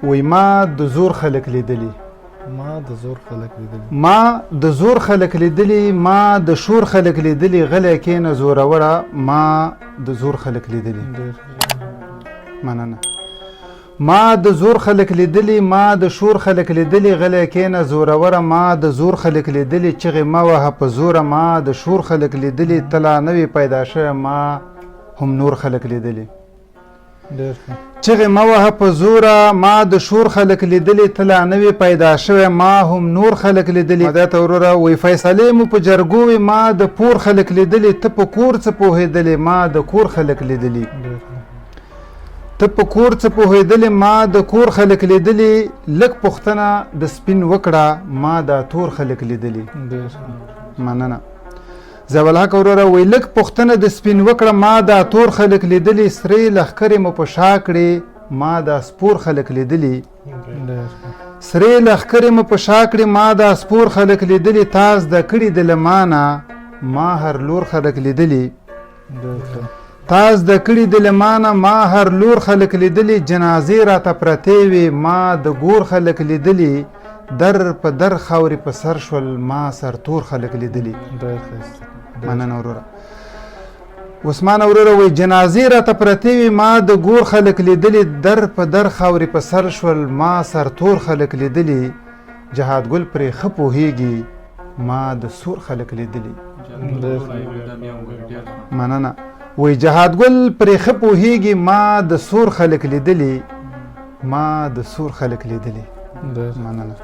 وی ما د زور خلک لیدلي ما د زور خلک لیدلي ما د زور خلک لیدلي ما د شور خلک لیدلي غلی کینه زوروره ما د زور خلک لیدلي مننه ما د زور خلک لیدلي ما د شور خلک لیدلي غلی کینه زوروره ما د زور خلک لیدلي چغې مه وهه په زوره ما د شور خلک لیدلي ته لا نوې پیدا شوی ما هم نور خلک لیدلي چغې مه وهه په زوره ما د شور خلک لیدلي ته لا نوې پیدا شوی ما هم نور خلک لیدلي دا ته وروره وایي فیصلې مو په جرګو وي ما د پور خلک لیدلي ته په کور څه پوهېدلې ما د کور خلک لیدلي ته په کور څه پوهېدلې ما د کور خلک لیدلي لږ پوښتنه د سپین وکړه ما دا تور خلک لیدلي مننه زولحق وروره وایي لږ پوښتنه د سپین وکړه ما دا تور خلک لیدلي سرې لښکرې مو په شا کړې ما دا سپور خلک لیدلي سرې لښکرې مو په شا کړې ما دا سپور خلک لیدلي تا زده کړي د له مانه ما هر لور خلک لیدلي تا زده کړي د له مانه ما هر لور خلک لیدلي جنازې راته پرتې وي ما د ګور خلک لیدلي در په در خاورې په سر شول ما سرتور خلک لیدلي مننه وروره عثمان وروره وایي جنازې راته پرتې وي ما د ګور خلک لیدلي در په در خاورې په سر شول ما سرتور خلک لیدلي جهاد ګل پرې ښه پوهېږي ما د سور خلک لیدلي مننه وایي جهاد ګل پرې ښه پوهېږي ما د سور خلک لیدلي ما د سور خلک لیدلي مننه